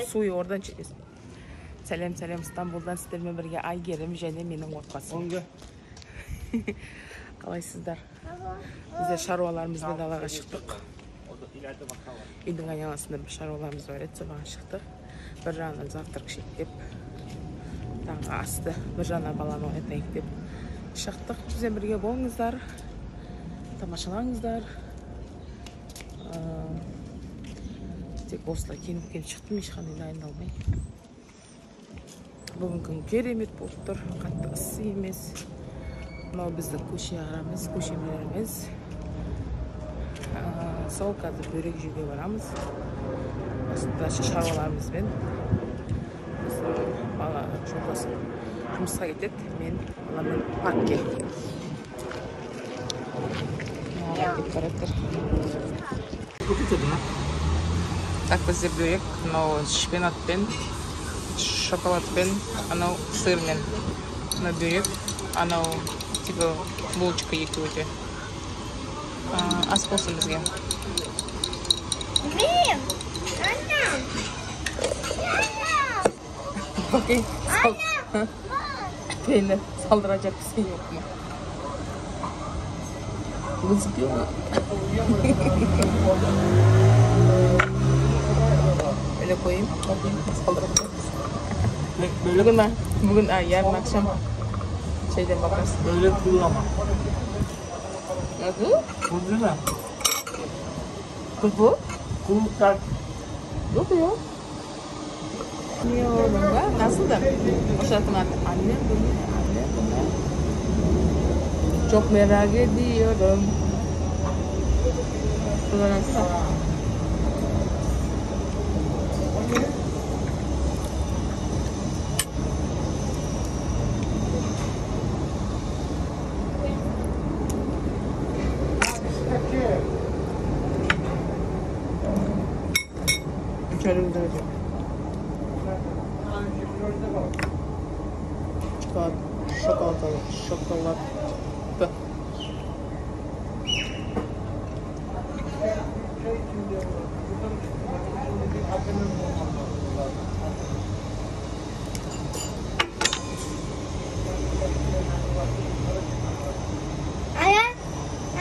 Suyu oradan içeceğiz. Selam İstanbul'dan sizlerle birge Ayger'im және менің отбасым. Қалайсыздар? Біздер шаруаларымызды далаға шықтық. Үйдің айналасында бір шаруаларымыз бар еді, соған шықтық. Bir жағынан завтрак ішейік деп, таңғы асты, бір жағынан баланы оятайық деп шықтық. Бізбен бірге болыңыздар, тамашалаңыздар. Тек осылай келіп шықтым, ешқандай дайындалмай. Бүгін күн керемет болып тұр, қатты ыссы емес. Мынау біздің көше ағамыз, көшемелеріміз. Сол қазір бөрек жеуге барамыз. Осында шаруаларымызбен. Бала жолдасым жұмысқа кетеді, мен баламен паркке. Кетіп баратыр. Так бізде бөрек, мынау шпинатпен, шоколадпен, анау сырмен. Мынау бөрек, анау типа булочка екеуі. Ас болсын бізге. Мен! Анам! Окей, Пейні салдырacak bir şey yok mu? Gözüküyor mu? Öyle koyayım. Saldıracak mısın? Bugün yarın akşam şeyden bakarsın. Böyle kullanma. Nasıl? Bu ne? Bu? Kulak. Yok ya. Niye oğlum da? Nasıl da? Boşaltım artık. Anne bunu, anne bunu. Çok merak ediyorum. Burada nasıl? Şöyle güzel olacak. Şokolat.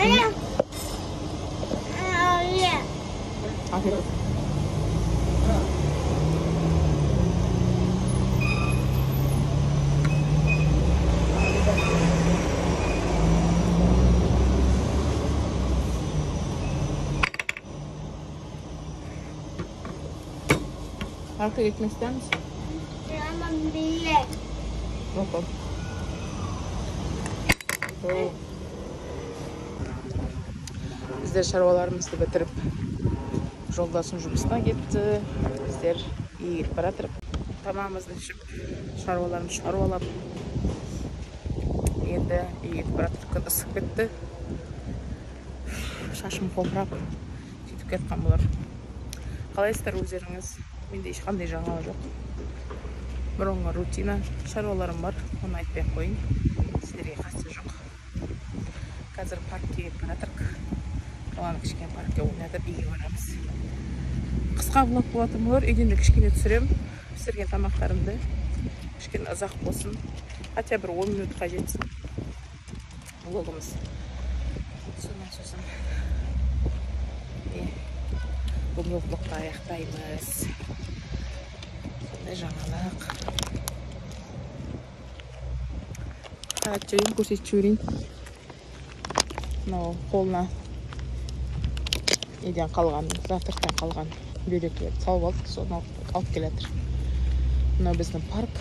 Ayağım. Afiyet olsun. Parka gitmek ister misin? Ama bile. Yok. Bizler şarualarımızı bitirip жолдасым жұмысына кетті. Біздер үйге кетіп баратыр. Тамағымызды ішіп, шаруаларымызды шаруалап. Енді үйге кетіп баратыр. Күн ысып кетті. Шашым қопырап сөйтіп кеткен болар. Қалайсыздар өздеріңіз? Менде ешқандай жаңалық жоқ. Бұрынғы рутина шаруаларым бар. Оны айтпай қойын. Сіздерге қатысы жоқ. Қазір паркке кетіп баратырық. Баланы кішкене паркке ойнатып үйге барамыз. Қысқа влог болатын болар. Үйден де кішкене түсірем. Пісірген тамақтарымды кішкене ұзақ болсын. Хотя бір 10 минутқа жетсін влогымыз. Сосын бүгінгі влогты аяқтаймыз. Сондай жаңалық. Қарап жүрейін, көрсетіп жіберейін. Мынау қолына неден қалған, завтрактан қалған бөлектерді салып алдық, соны алып келатыр. Мынау біздің парк.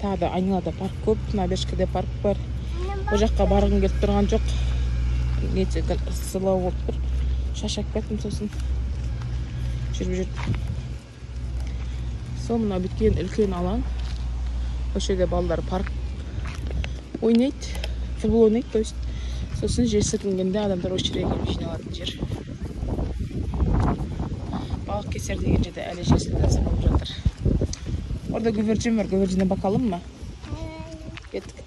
Тағы да айналада парк көп. Мына бешкеде парк бар. О жаққа барғым келіп тұрған жоқ. Нете сылау болып тұр. Шашақ кеттім сосын. Жүріп. Сол мына біткен үлкен алаң. Осы жерде балалар парк ойнайды. Футбол ойнайды, то есть. Сосын жер сілкінгенде адамдар осы жерге келіп жиналатын жер. Балық кесер деген жерде әлі жер сілкінісі болып жатыр. Orada güvercin var. Güvercine bakalım mı? Gittik.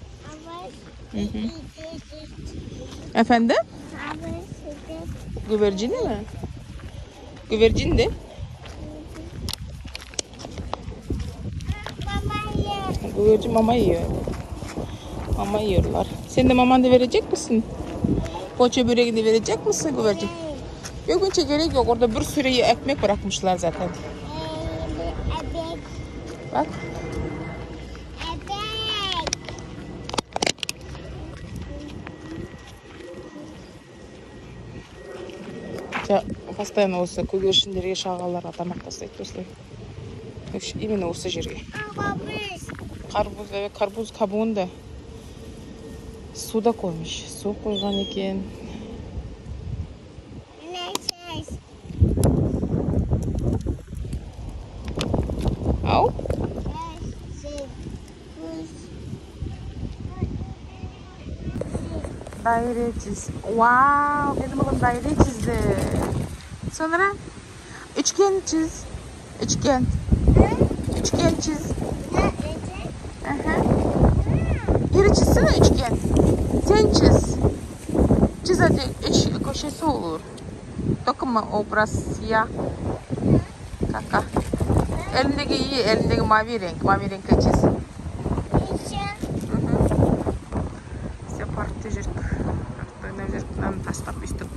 Efendim? Güvercini mi? Güvercin de. Güvercin mama yiyor. Mama yiyorlar. Sen de maman da verecek misin? Poğaça böreğini verecek misin güvercin? Yok hiç gerek yok. Orada bir sürü ekmek bırakmışlar zaten. Bak. Постоянно осы көгершіндерге шағаларға тамақ тастайды осылай. Именно осы жерге. Карбуз кабуында суда қоймыш. Су қойған екен. Ау? Daire çiz. Wow, benim oğlum daire çizdi. Sonra üçgen çiz. Üçgen. Üçgen çiz. Biri çizsene üçgen. Sen çiz. Çiz hadi. Üç köşesi olur. Dokunma obraz siyah. Kaka. Elindeki iyi. Elindeki mavi renk. Mavi renkle çiz. Паркте жүріп ойнап жүріп мынаны тастап өйстіп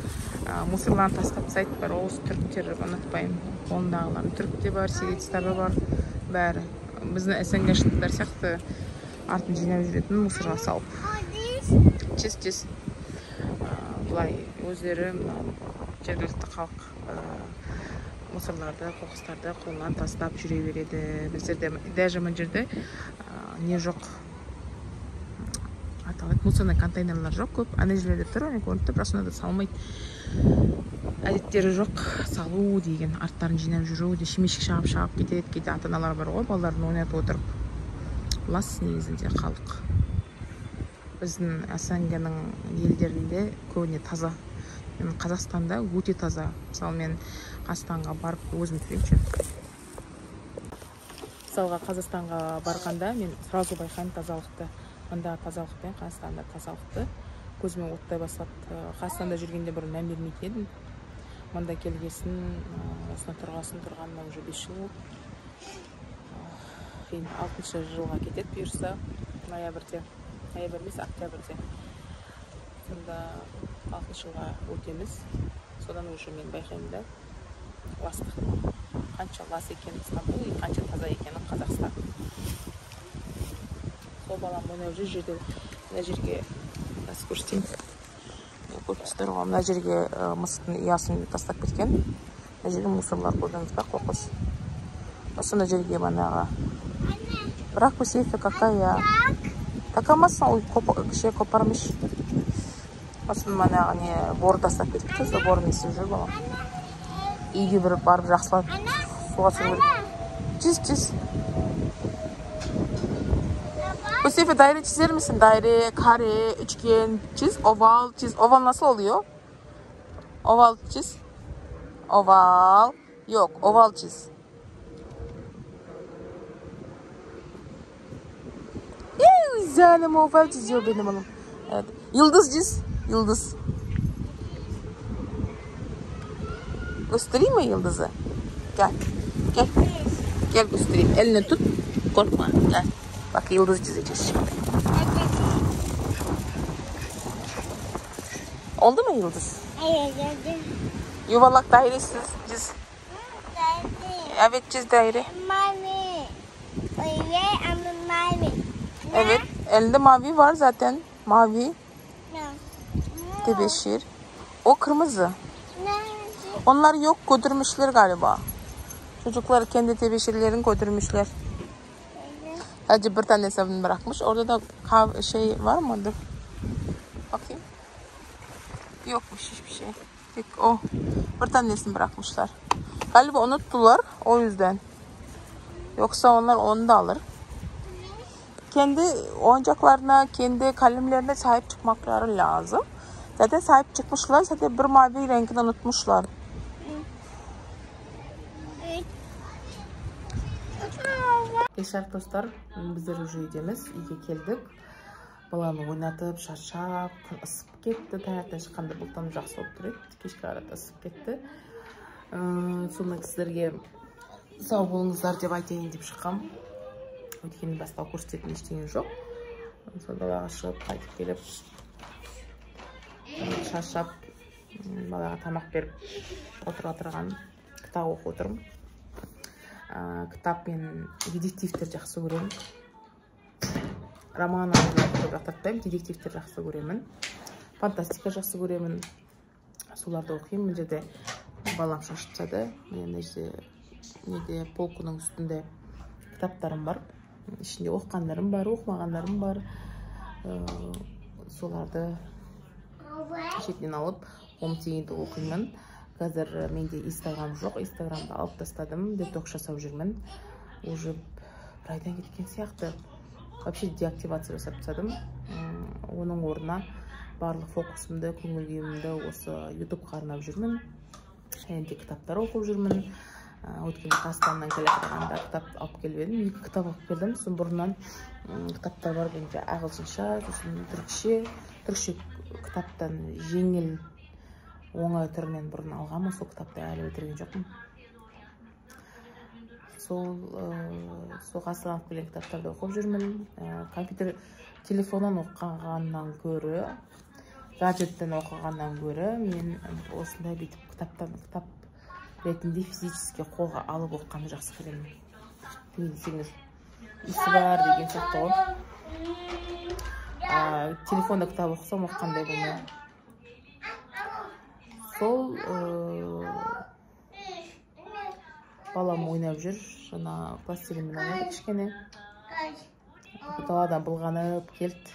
мусорларын тастап тастайды. Бар осы түріктер ұнатпаймын. Қолындағыларын түрікте бар, сирийцтер бар, бәрі біздің СНГ-шылықтар сияқты артын жинап жүретін мусорға салып. Чиз былай өздері жергілікті халық мусорларды, қоқыстарды қолынан тастап жүре береді. Біздерде даже мына жерде не жоқ, мусорный контейнерлер жоқ көп. Ана жерлерде тұр, көрініп тұр, бірақ сонда салмайды. Әдеттері жоқ салу деген, арттарын жинап жүру, шимешек шағып кетеді. Кейде ата-аналар бар ғой, балаларын ойнатып отырып. Лас негізінде халық. Біздің СНГ-ның елдерінде көбіне таза. Қазақстанда өте таза. Мысалы мен Қазақстанға барып өзім көремін. Мысалға Қазақстанға барғанда мен сразу байқаймын тазалықты. Мында тазалықпен, Қазақстанда тазалықты көзіме оттай бастады. Қазақстанда жүргенде бұрын мән бермейтін едім. Мында келгесін, осына тұрғаныма уже 5 жыл болды. Кейін 6-шы жылға кетеді бұйырса, ноябрьде, ноябрь емес, октябрьде. Сонда 6-шы жылға өтеміз. Содан уже мен байқаймын да, ластық. Қанша лас екенін Стамбул, қанша таза екенін Қазақстан. Сол балам мына жерде, мына жерге насып көрсетейін. Көрсетер ғой, мына жерге мысықтың ұясын тастап кеткен. Мына жерге мусорлар көрдіңіз ба, қоқыс. Осы мына жерге манағы. Бірақ бұл сейфі какая. Такамасын, ой, кіші қопармыш. Осы манағы не бор тастап кетіпті, сол борын есіп жүр балам. Үйге бір барып жақсылап суға сүріп. Чиз. Bu sefer daire çizer misin? Daire, kare, üçgen çiz, oval çiz. Oval nasıl oluyor? Oval çiz. Oval. Yok, oval çiz. Güzelim oval çiziyor benim oğlum. Evet. Yıldız çiz. Yıldız. Göstereyim mi yıldızı? Gel. Gel göstereyim. Elini tut. Korkma. Gel. Bak yıldız çizeceğiz şimdi. Oldu mu yıldız? Evet. Yuvarlak dairesiz çiz. Evet çiz daire. Mavi. Mavi. Evet elinde mavi var zaten. Mavi. Tebeşir. O kırmızı. Onlar yok, götürmüşler galiba. Çocuklar kendi tebeşirlerini götürmüşler. Sadece bir tane hesabını bırakmış. Orada da şey var mıdır? Bakayım. Yokmuş hiçbir şey. Tek o. Bir tanesini bırakmışlar. Galiba unuttular o yüzden. Yoksa onlar onu da alır. Kendi oyuncaklarına, kendi kalemlerine sahip çıkmakları lazım. Zaten sahip çıkmışlar. Zaten bir mavi rengini unutmuşlar. Yaşar dostlar, bizler уже үйдеміз, үйге келдік. Баланы ойнатып, шаршап, күн ысып кетті. Таңертең шыққанда бұлттанып жақсы болып тұр еді. Кешке қарата ысып кетті. Сонда сіздерге сау болыңыздар деп айтайын деп шыққам. өйткені басқа көрсететін ештеңе жоқ. Сол далаға шығып қайтып келіп шаршап балаға тамақ беріп отырған кітап оқып отырмын. Кітап мен детективтер жақсы көремін. Роман көп жақтыртпаймын, детективтер жақсы көремін. Фантастика жақсы көремін. Соларды оқимын. Бұл жерде балам шашытсады. Мына жерде полканың үстінде кітаптарым бар. Ішінде оқығандарым бар, оқымағандарым бар. Соларды шетінен алып, тегінде оқимын. Қазір менде Инстаграм жоқ, Инстаграмды алып тастадым, детокс жасап жүрмін. Уже бір айдан кеткен сияқты. Вообще деактивация жасап тастадым. Оның орнына барлық фокусымды, көңіл күйімді осы ютубқа арнап жүрмін. Және де кітаптар оқып жүрмін. Өткенде Қазақстаннан келе жатқанда кітап алып келіп едім. 2 кітап алып келдім. Сосын бұрыннан кітаптар бар, менде ағылшынша, сосын түркше кітаптан жеңіл оңай түрінен бұрын алғанмын, сол кітапты әлі бітірген жоқпын. Сол ғасырланып келген кітаптарды оқып жүрмін. Компьютер телефоннан оқығаннан көрі, гаджеттен оқығаннан көрі, мен осындай бүйтіп кітап ретінде физически қолға алып оқығанды жақсы көремін. Не десеңіз, исі бар деген сияқты ғой. Телефонда кітап оқысам оқығандай болмайды. Сол балам ойнап жүр, жаңа пластилинмен ойнайды кішкене. Даладан былғанып келді,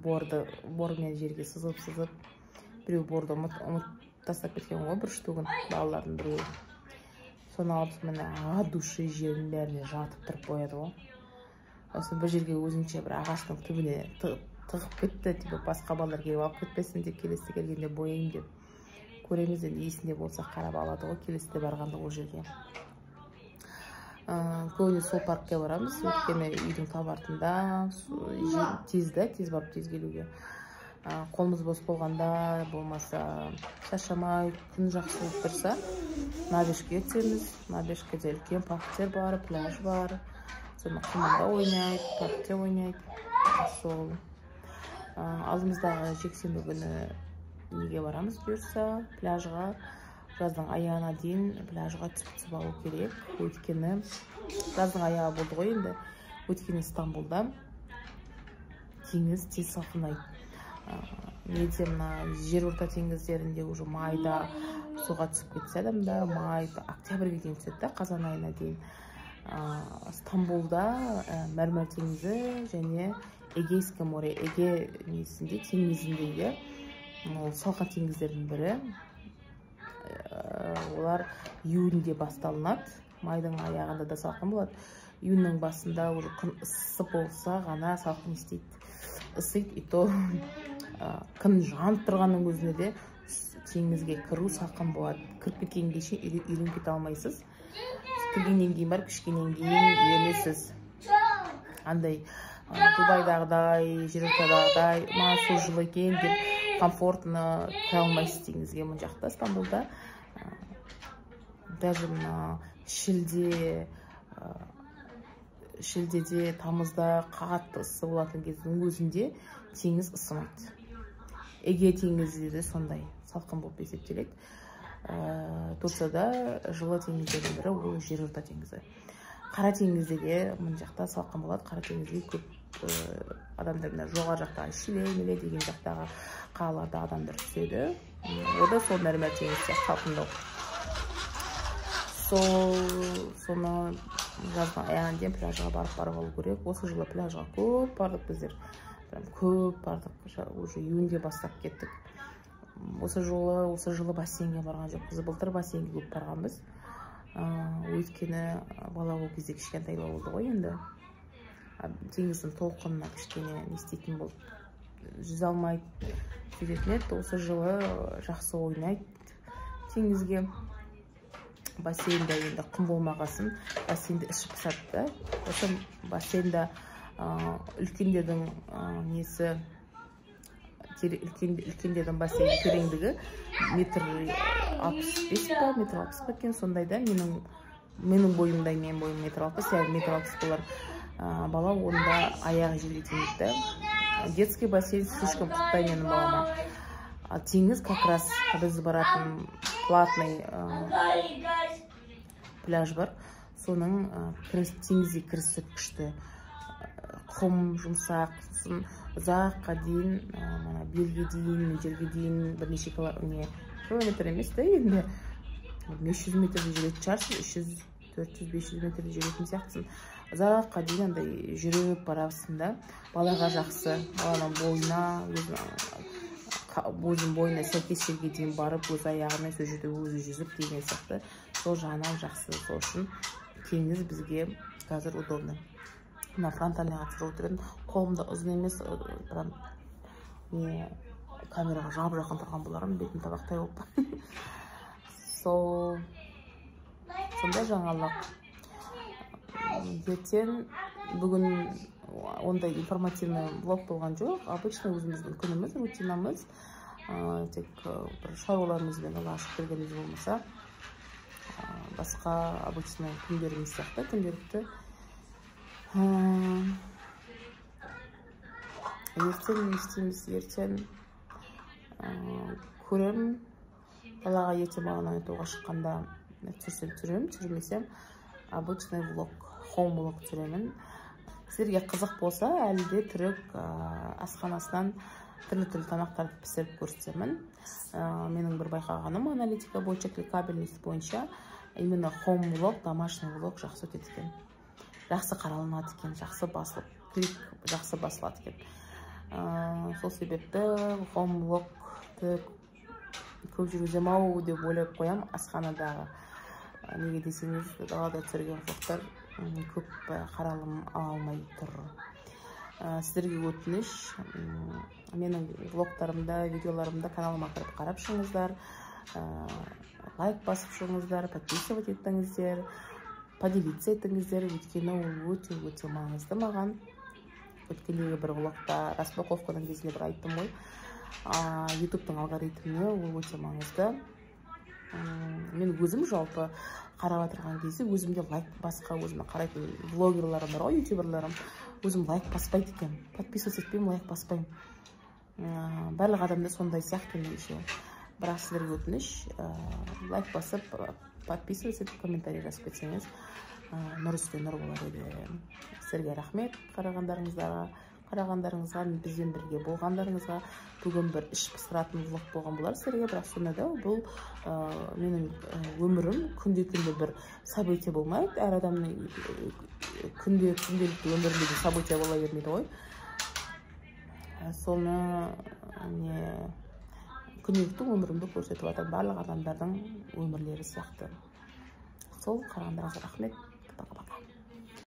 бормен жерге сызып. Біреу борды ұмыт тастап кеткен ғой, бір штугын, балалардың біреуі. Соны алып мені души жердің бәріне жатып тұрып қояды ғой. Осы бір жерге өзінше бір ағаштың түбіне тығып кетті, басқа балалар келіп алып кетпесін деп, келесі келгенде бояйын деп. Көреміз, енді есінде болса қарап алады ғой, келесіде барғанда ол жерге. Көбіне сол паркке барамыз, өйткені үйдің табартында тез барып тез келуге. Қолымыз бос болғанда, болмаса шаршамай, күн жақсы болып тұрса, Набешке өтеміз. Набешкеде үлкен парктер бар, пляж бар. Соны құмында ойнайды, паркте ойнайды. Сол алдымыздағы жексенбі күні неге барамыз бұйырса, пляжға, жаздың аяғына дейін пляжға түсіп алу керек. Өйткені жаздың аяғы болды ғой енді. Өйткені Стамбулда теңіз тез салқынайды. Неде мына жерорта теңіздерінде уже майда суға түсіп кетсе адамдар, майда октябрьге дейін түседі, қазан айына дейін. Стамбулда мәрмәр теңізі және Эгейское море, Эге теңізінде салқын теңіздердің бірі. Олар июньде басталынады, майдың аяғында да салқын болады. Июньнің басында уже күн ыссы болса ғана салқын ысиды, и то күн жанып тұрғанның өзінде де теңізге кіру салқын болады. Кіріп кеткенге шейін үйреніп кете алмайсыз. Кіргеннен кейін барып кішкенен кейін үйренесіз. Андай Дубайдағыдай, жерортадағыдай, су жылы екен деп комфортно кіре алмайсыз теңізге мұн жақта Стамбулда. Даже шілдеде, тамызда қатты ыссы болатын кездің өзінде теңіз ысымайды. Эге теңізі де сондай салқын болып есептеледі. Турцияда жылы теңіздердің бірі ол жерорта теңізі. Қара теңізде де мұн жақта салқын болады. Қара теңізге көп адамдар жоғары жақтағы Шиле деген жақтағы қалаларда адамдар түседі. Ода сол мәрмәр теңізде салқындау. Соны жаздың аяғына дейін пляжға барып алу керек. Осы жылы пляжға көп бардық біздер. Көп бардық, уже июньде бастап кеттік. Осы жылы бассейнге барған жоқпыз. Былтыр бассейнге көп барғанбыз. Өйткені бала ол кезде кішкентай болды ғой енді. Теңіздің толқынына кішкене не істейтін болды. Жүзе алмайды. Сөйтетін еді. Осы жылы жақсы ойнайды теңізге. Бассейнда енді құм болмағасын, бассейнді ішіп пысады. Осы бассейнда үлкендердің несі, үлкендердің бассейн тереңдігі метр 65 па, метр 60 па екен, сондайда. Менің бойымдай, менің бойым метр 60, метр 60 болар. бала онда аяғы жерге тимейді. Детский бассейн слишком қытай менің балама. Теңіз как раз біз баратын платный пляж бар. Соның теңізге кірісіп күшті. Құм жұмсақ, сосын ұзаққа дейін, белге дейін, жерге дейін бірнеше километр емес та енді 500 метрді жүретін шығарсың, 300, 400, 500 метрді жүретін сияқтысың. Ұзаққа дейін андай жүріп барасың да, балаға жақсы, баланың бойына, өзінің бойына сәйкес жерге дейін барып, өз аяғымен сол жерде өзі жүзіп деген сияқты. Сол жағынан жақсы, сол үшін теңіз бізге қазір удобны. Мына фронтальныйға түсіріп отырдым, қолымда ұзын емес, камераға жақын тұрған боларым, бетім табақтай болып. Сондай жаңалық. Ертең бүгін ондай информативный влог болған жоқ. Обычно өзіміздің күніміз, рутинамыз. Тек бір шаруаларымызбен ашып кіргеніміз болмаса, басқа обычно күндеріміз сияқты, күнделікті. Ертең не істейміз? Ертең көрем, балаға ертең маған айтуға шыққанда түсірсем түсірем, түсірмесем обычный влог, home влог түсіремін. Сіздерге қызық болса, әлі де түрік асханасынан түрлі тамақтарды пісіріп көрсетемін. Менің бір байқағаным аналитика бойынша, кликабельность бойынша, именно home влог, домашний влог жақсы өтеді екен. Жақсы қаралынады екен, жақсы басылып, клик жақсы басылады екен. Сол себепті home влогты көп жүргізем ау деп ойлап қоям асханадағы. Неге десеңіз, далада түсірген влогтар көп қаралым ала алмай тұр. Сіздерге өтініш, менің влогтарымда, видеоларымда каналыма кіріп қарап шығыңыздар, лайк басып шығыңыздар, подписывать етіңіздер, поделиться етіңіздер, өйткені ол өте маңызды маған. Өткендегі бір влогта распаковканың кезінде бір айттым ғой, YouTube-тың алгоритміне ол өте маңызды. Мен өзім жалпы қарап отырған кезде өзімде лайк басқа, өзіме қарайтын блогерларым бар ғой, ютуберларым, өзім лайк баспайды екен. Подписываться етпеймін, лайк баспаймын. Барлық адамда сондай сияқты меніңше. Бірақ сіздерге өтініш, лайк басып, подписываться етіп, комментарий жазып кетсеңіз, нұр үстіне нұр болар еді. Сіздерге рахмет қарағандарыңызға, бізбен бірге болғандарыңызға. Бүгін бір іш пыстыратын влог болған болар сіздерге, бірақ сонда да бұл менің өмірім күнде бір событие болмайды. Әр адамның күнделікті өмірінде де событие бола бермейді ғой. Соны күнделікті өмірімді көрсетіп жатыр барлық адамдардың өмірлері сияқты. Сол қарағандарыңызға рахмет. Пока-пока.